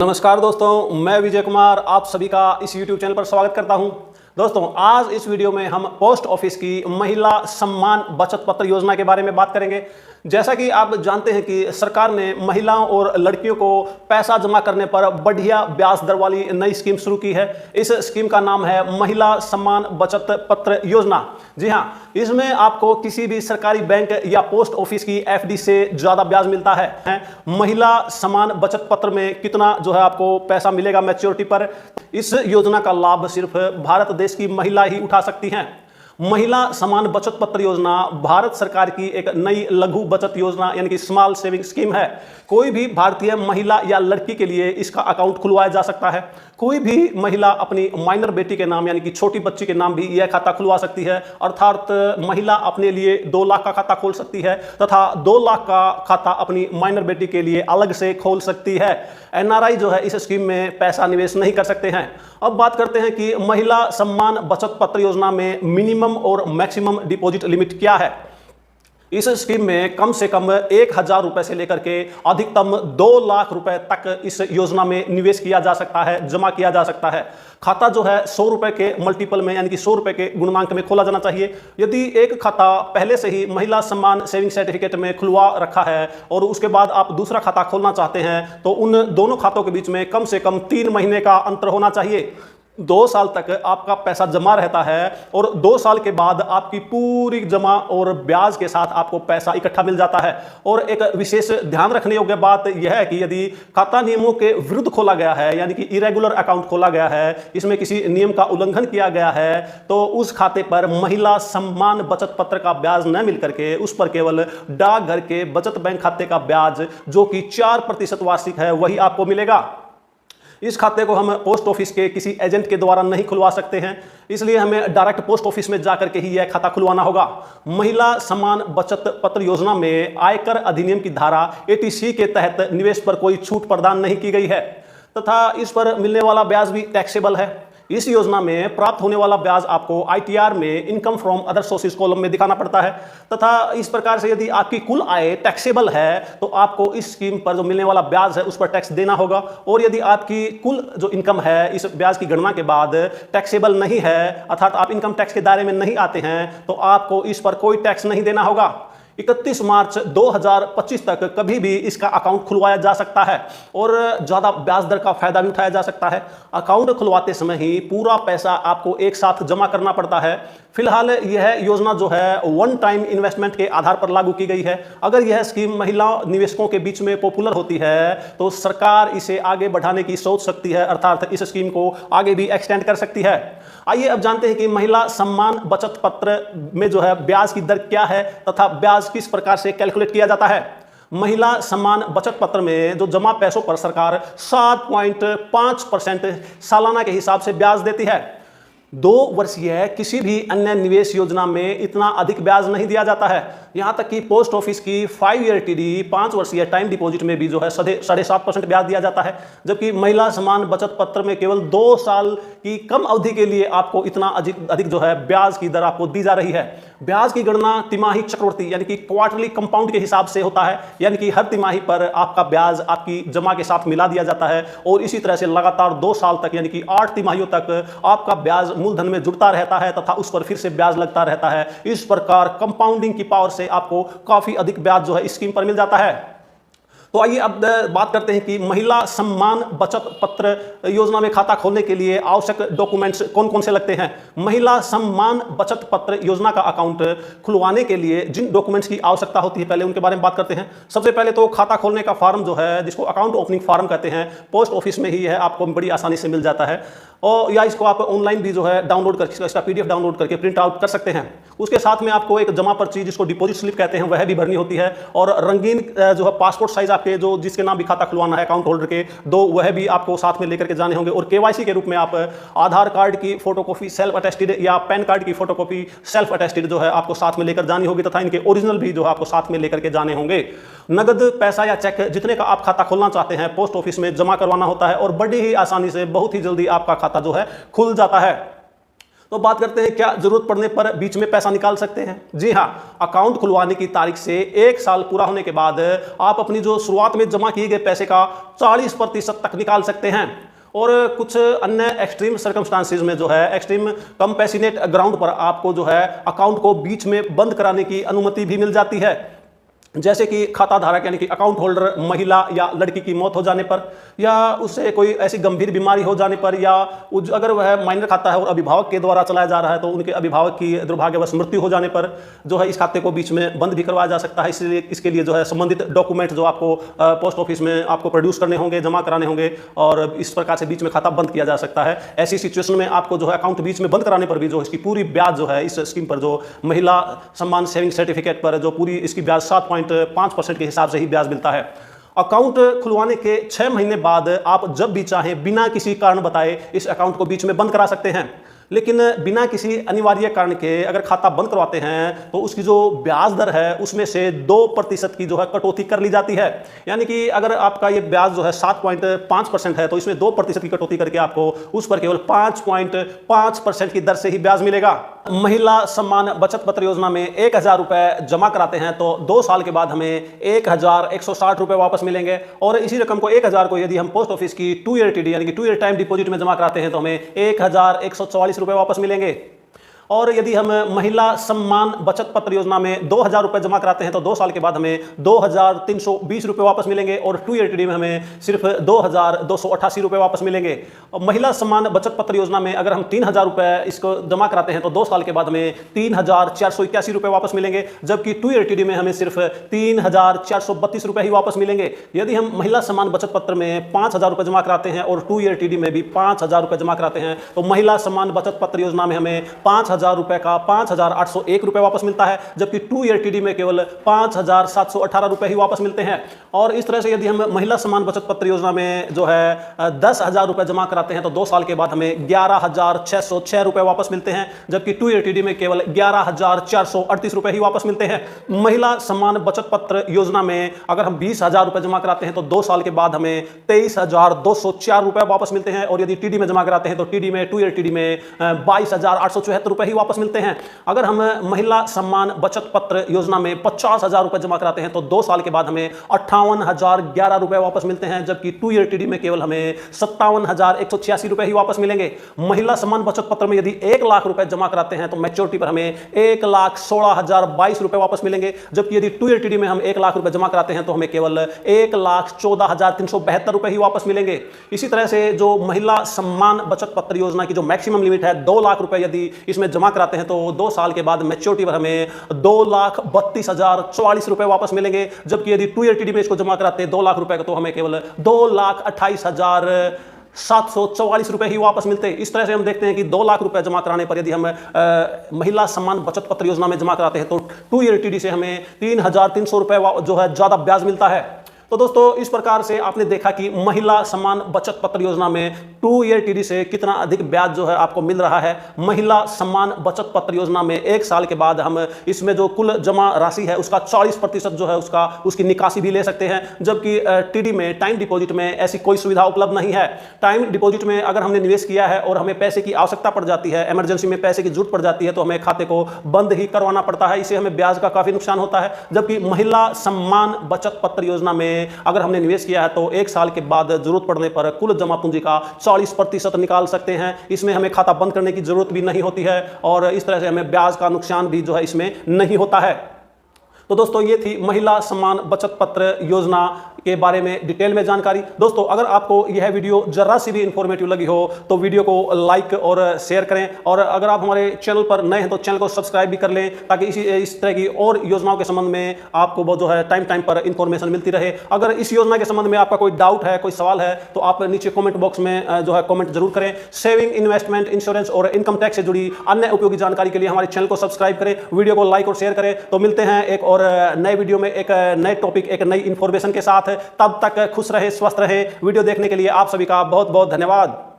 नमस्कार दोस्तों, मैं विजय कुमार आप सभी का इस YouTube चैनल पर स्वागत करता हूं। दोस्तों, आज इस वीडियो में हम पोस्ट ऑफिस की महिला सम्मान बचत पत्र योजना के बारे में बात करेंगे। जैसा कि आप जानते हैं कि सरकार ने महिलाओं और लड़कियों को पैसा जमा करने पर बढ़िया ब्याज दर वाली नई स्कीम शुरू की है। इस स्कीम का नाम है महिला सम्मान बचत पत्र योजना। जी हां, इसमें आपको किसी भी सरकारी बैंक या पोस्ट ऑफिस की एफडी से ज्यादा ब्याज मिलता है। महिला सम्मान बचत पत्र में कितना जो है आपको पैसा मिलेगा मैच्योरिटी पर, इस योजना का लाभ सिर्फ भारत देश की महिला ही उठा सकती हैं। महिला समान बचत पत्र योजना भारत सरकार की एक नई लघु बचत योजना यानी कि स्मॉल सेविंग स्कीम है। कोई भी भारतीय महिला या लड़की के लिए इसका अकाउंट खुलवाया जा सकता है। कोई भी महिला अपनी माइनर बेटी के नाम यानी कि छोटी बच्ची के नाम भी यह खाता खुलवा सकती है। अर्थात महिला अपने लिए 2 लाख का खाता खोल सकती है तथा 2 लाख का खाता अपनी माइनर बेटी के लिए अलग से खोल सकती है। एनआरआई जो है इस स्कीम में पैसा निवेश नहीं कर सकते हैं। अब बात करते हैं कि महिला सम्मान बचत पत्र योजना में मिनिमम और मैक्सिमम डिपॉजिट लिमिट क्या है। इस स्कीम में कम से कम 1,000 रुपए से लेकर के अधिकतम 2 लाख रुपए तक इस योजना में निवेश किया जा सकता है, जमा किया जा सकता है। खाता जो है 100 रुपए के मल्टीपल में यानी कि 100 रुपए के गुणमांक में खोला जाना चाहिए। यदि एक खाता पहले से ही महिला सम्मान सेविंग सर्टिफिकेट में खुलवा रखा है और उसके बाद आप दूसरा खाता खोलना चाहते हैं तो उन दोनों खातों के बीच में कम से कम 3 महीने का अंतर होना चाहिए। 2 साल तक आपका पैसा जमा रहता है और 2 साल के बाद आपकी पूरी जमा और ब्याज के साथ आपको पैसा इकट्ठा मिल जाता है। और एक विशेष ध्यान रखने योग्य बात यह है कि यदि खाता नियमों के विरुद्ध खोला गया है यानी कि इरेगुलर अकाउंट खोला गया है, इसमें किसी नियम का उल्लंघन किया गया है, तो उस खाते पर महिला सम्मान बचत पत्र का ब्याज न मिल करके उस पर केवल डाकघर के बचत बैंक खाते का ब्याज जो कि 4% वार्षिक है वही आपको मिलेगा। इस खाते को हम पोस्ट ऑफिस के किसी एजेंट के द्वारा नहीं खुलवा सकते हैं, इसलिए हमें डायरेक्ट पोस्ट ऑफिस में जाकर के ही यह खाता खुलवाना होगा। महिला सम्मान बचत पत्र योजना में आयकर अधिनियम की धारा 80C के तहत निवेश पर कोई छूट प्रदान नहीं की गई है तथा इस पर मिलने वाला ब्याज भी टैक्सेबल है। इस योजना में प्राप्त होने वाला ब्याज आपको ITR में income from other sources column में दिखाना पड़ता है तथा इस प्रकार से यदि आपकी कुल आय टैक्सेबल है तो आपको इस स्कीम पर जो मिलने वाला ब्याज है उस पर टैक्स देना होगा। और यदि आपकी कुल जो इनकम है इस ब्याज की गणना के बाद टैक्सेबल नहीं है अर्थात आप इनकम टैक्स के दायरे में नहीं आते हैं तो आपको इस पर कोई टैक्स नहीं देना होगा। 31 मार्च 2025 तक कभी भी इसका अकाउंट खुलवाया जा सकता है और ज़्यादा ब्याज दर का फायदा भी उठाया जा सकता है। अकाउंट खुलवाते समय ही पूरा पैसा आपको एक साथ जमा करना पड़ता है। फिलहाल यह योजना जो है वन टाइम इन्वेस्टमेंट के आधार पर लागू की गई है। अगर यह स्कीम महिला निवेशकों के बीच में पॉपुलर होती है तो सरकार इसे आगे बढ़ाने की सोच सकती है, अर्थात इस स्कीम को आगे भी एक्सटेंड कर सकती है। आइए अब जानते हैं कि महिला सम्मान बचत पत्र में जो है ब्याज की दर क्या है तथा ब्याज किस प्रकार से कैलकुलेट किया जाता है। महिला सम्मान बचत पत्र में जो जमा पैसों पर सरकार 7.5% सालाना के हिसाब से ब्याज देती है। 2 वर्षीय किसी भी अन्य निवेश योजना में इतना अधिक ब्याज नहीं दिया जाता है। यहां तक कि पोस्ट ऑफिस की 5 ईयर TD 5 वर्षीय टाइम डिपॉजिट में भी जो है 7.5% ब्याज दिया जाता है, जबकि महिला सम्मान बचत पत्र में केवल 2 साल की कम अवधि के लिए आपको इतना अधिक जो है ब्याज की दर आपको दी जा रही है। ब्याज की गणना तिमाही चक्रवृद्धि यानी कि क्वार्टरली कंपाउंड के हिसाब से होता है, यानी कि हर तिमाही पर आपका ब्याज आपकी जमा के साथ मिला दिया जाता है और इसी तरह से लगातार 2 साल तक यानी कि 8 तिमाहियों तक आपका ब्याज मूलधन में जुड़ता रहता है तथा उस पर फिर से ब्याज लगता रहता है। इस प्रकार कंपाउंडिंग की पावर से आपको काफी अधिक ब्याज जो है इस स्कीम पर मिल जाता है। तो आइए अब बात करते हैं कि महिला सम्मान बचत पत्र योजना में खाता खोलने के लिए आवश्यक डॉक्यूमेंट्स कौन कौन से लगते हैं। महिला सम्मान बचत पत्र योजना का अकाउंट खुलवाने के लिए जिन डॉक्यूमेंट्स की आवश्यकता होती है पहले उनके बारे में बात करते हैं। सबसे पहले तो खाता खोलने का फॉर्म जो है जिसको अकाउंट ओपनिंग फॉर्म कहते हैं, पोस्ट ऑफिस में ही है, आपको बड़ी आसानी से मिल जाता है और या इसको आप ऑनलाइन भी जो है डाउनलोड करके इसका PDF डाउनलोड करके प्रिंट आउट कर सकते हैं। उसके साथ में आपको एक जमा पर्ची जिसको डिपॉजिट स्लिप कहते हैं वह भी भरनी होती है और रंगीन जो है पासपोर्ट साइज आपके जो जिसके नाम भी खाता खुलवाना है अकाउंट होल्डर के 2 वह भी आपको साथ में लेकर के जाने होंगे। और KYC के रूप में आप आधार कार्ड की फोटोकॉपी सेल्फ अटेस्टेड या पैन कार्ड की फोटोकॉपी सेल्फ अटेस्टेड जो है आपको साथ में लेकर जानी होगी तथा इनके ओरिजिनल भी जो है आपको साथ में लेकर के जाने होंगे। नगद पैसा या चेक जितने का आप खाता खोलना चाहते हैं पोस्ट ऑफिस में जमा करवाना होता है और बड़ी ही आसानी से बहुत ही जल्दी आपका खाता जो है खुल जाता है। तो बात करते हैं क्या जरूरत पड़ने पर बीच में पैसा निकाल सकते हैं। जी हाँ, अकाउंट खुलवाने की तारीख से 1 साल पूरा होने के बाद आप अपनी जो शुरुआत में जमा किए गए पैसे का 40% तक निकाल सकते हैं। और कुछ अन्य एक्सट्रीम सर्कमस्टांसिस में जो है एक्सट्रीम कंपैसिनेट ग्राउंड पर आपको जो है अकाउंट को बीच में बंद कराने की अनुमति भी मिल जाती है, जैसे कि खाता धारक यानी कि अकाउंट होल्डर महिला या लड़की की मौत हो जाने पर, या उससे कोई ऐसी गंभीर बीमारी हो जाने पर, या अगर वह माइनर खाता है और अभिभावक के द्वारा चलाया जा रहा है तो उनके अभिभावक की दुर्भाग्यवश मृत्यु हो जाने पर जो है इस खाते को बीच में बंद भी करवाया जा सकता है। इसलिए इसके लिए जो है संबंधित डॉक्यूमेंट जो आपको पोस्ट ऑफिस में आपको प्रोड्यूस करने होंगे, जमा कराने होंगे, और इस प्रकार से बीच में खाता बंद किया जा सकता है। ऐसी सिचुएशन में आपको जो है अकाउंट बीच में बंद कराने पर भी जो इसकी पूरी ब्याज जो है इस स्कीम पर, जो महिला सम्मान सेविंग सर्टिफिकेट पर जो पूरी इसकी ब्याज 7.5% के हिसाब से ही ब्याज मिलता है। अकाउंट खुलवाने के 6 महीने बाद आप जब भी चाहें बिना किसी कारण बताए इस अकाउंट को बीच में बंद करा सकते हैं। लेकिन बिना किसी अनिवार्य कारण के अगर खाता बंद करवाते हैं तो उसकी जो ब्याज दर है उसमें से 2% की जो है कटौती कर ली जाती है। यानी कि अगर आपका ये ब्याज जो है 7.5% है तो इसमें 2% की कटौती करके आपको उस पर केवल 5.5% की दर से ही ब्याज मिलेगा। महिला सम्मान बचत पत्र योजना में 1000 रुपए जमा कराते हैं तो 2 साल के बाद हमें 1160 रुपए वापस मिलेंगे। और इसी रकम को 1000 को यदि हम पोस्ट ऑफिस की 2 ईयर टीडी यानी कि 2 ईयर टाइम डिपॉजिट में जमा कराते हैं तो हमें 1144 रुपए वापस मिलेंगे। और यदि हम महिला सम्मान बचत पत्र योजना में 2000 रुपए जमा कराते हैं तो 2 साल के बाद हमें 2320 रुपए वापस मिलेंगे। और 2 ईयर टीडी में हमें सिर्फ 2288 रुपए वापस मिलेंगे। और महिला सम्मान बचत पत्र योजना में अगर हम 3000 रुपए इसको जमा कराते हैं तो 2 साल के बाद हमें 3481 रुपए वापस मिलेंगे, जबकि 2 ईयर टीडी में हमें सिर्फ 3432 रुपए ही वापस मिलेंगे। यदि हम महिला सम्मान बचत पत्र में 5000 रुपए जमा कराते हैं और 2 ईयर टीडी में भी 5000 रुपए जमा कराते हैं तो महिला सम्मान बचत पत्र योजना में हमें 5000 रुपए का 5801 रुपए वापस मिलता है, जबकि 2 ईयर टीडी में केवल 5718 रुपए ही वापस मिलते हैं। और इस तरह से यदि हम महिला सम्मान बचत पत्र योजना में जो है 10,000 रुपए जमा कराते हैं तो 2 साल के बाद हमें 11,606 रुपए वापस मिलते हैं, जबकि 2 ईयर टीडी में केवल 11,438 रुपए ही वापस मिलते हैं। महिला सम्मान बचत पत्र योजना में अगर हम 20,000 रुपए जमा कराते हैं तो 2 साल के बाद हमें 23,204 रुपए वापस मिलते हैं। और यदि टीडी में जमा कराते हैं तो टीडी में 2 ईयर टीडी में 22,874 रुपए ही वापस मिलते हैं। अगर हम महिला सम्मान बचत पत्र योजना में 50,000 रुपए जमा कराते हैं तो 2 साल के बाद हमें 58,011 रुपए वापस मिलते हैं, जबकि 2 ईयर टीडी में केवल हमें 57,186 रुपए ही वापस मिलेंगे। महिला सम्मान बचत पत्र में यदि 1 लाख रुपए जमा कराते हैं तो मैच्योरिटी पर हमें 1,16,022 रुपए वापस मिलेंगे, जबकि यदि 2 ईयर टीडी में हम 1 लाख रुपए जमा कराते हैं तो हमें केवल 1,14,372 रुपए ही वापस मिलेंगे। इसी तरह से जो महिला सम्मान बचत पत्र योजना की जो मैक्सिमम लिमिट है 2 लाख रुपए यदि इसमें जमा कराते हैं तो 2 साल के बाद मैच्योरिटी पर हमें 2,32,044 रुपए वापस मिलेंगे, जबकि यदि 2 ईयर टीडी में इसको जमा कराते हैं 2 लाख रुपए का तो हमें केवल 2,28,744 रुपए ही वापस मिलते हैं। इस तरह से हम देखते हैं कि 2 लाख रुपए जमा कराने पर यदि हम महिला सम्मान बचत पत्र योजना में जमा कराते हैं तो 2 ईयर टीडी से हमें 3,300 रुपए जो है ज्यादा ब्याज मिलता है। तो दोस्तों इस प्रकार से आपने देखा कि महिला सम्मान बचत पत्र योजना में 2 ईयर टीडी से कितना अधिक ब्याज जो है आपको मिल रहा है। महिला सम्मान बचत पत्र योजना में 1 साल के बाद हम इसमें जो कुल जमा राशि है उसका 40% जो है उसकी निकासी भी ले सकते हैं, जबकि टीडी में टाइम डिपॉजिट में ऐसी कोई सुविधा उपलब्ध नहीं है। टाइम डिपॉजिट में अगर हमने निवेश किया है और हमें पैसे की आवश्यकता पड़ जाती है, इमरजेंसी में पैसे की जरूरत पड़ जाती है तो हमें खाते को बंद ही करवाना पड़ता है, इससे हमें ब्याज का काफी नुकसान होता है। जबकि महिला सम्मान बचत पत्र योजना में अगर हमने निवेश किया है तो 1 साल के बाद जरूरत पड़ने पर कुल जमा पूंजी का 40% निकाल सकते हैं। इसमें हमें खाता बंद करने की जरूरत भी नहीं होती है और इस तरह से हमें ब्याज का नुकसान भी जो है इसमें नहीं होता है। तो दोस्तों ये थी महिला सम्मान बचत पत्र योजना के बारे में डिटेल में जानकारी। दोस्तों अगर आपको यह वीडियो जरा सी भी इंफॉर्मेटिव लगी हो तो वीडियो को लाइक और शेयर करें, और अगर आप हमारे चैनल पर नए हैं तो चैनल को सब्सक्राइब भी कर लें ताकि इस तरह की और योजनाओं के संबंध में आपको वो जो है टाइम पर इंफॉर्मेशन मिलती रहे। अगर इस योजना के संबंध में आपका कोई डाउट है, कोई सवाल है तो आप नीचे कॉमेंट बॉक्स में जो है कॉमेंट जरूर करें। सेविंग, इन्वेस्टमेंट, इंश्योरेंस और इनकम टैक्स से जुड़ी अन्य उपयोगी जानकारी के लिए हमारे चैनल को सब्सक्राइब करें, वीडियो को लाइक और शेयर करें। तो मिलते हैं एक और नए वीडियो में एक नए टॉपिक, एक नई इंफॉर्मेशन के साथ। तब तक खुश रहे, स्वस्थ रहे। वीडियो देखने के लिए आप सभी का बहुत बहुत धन्यवाद।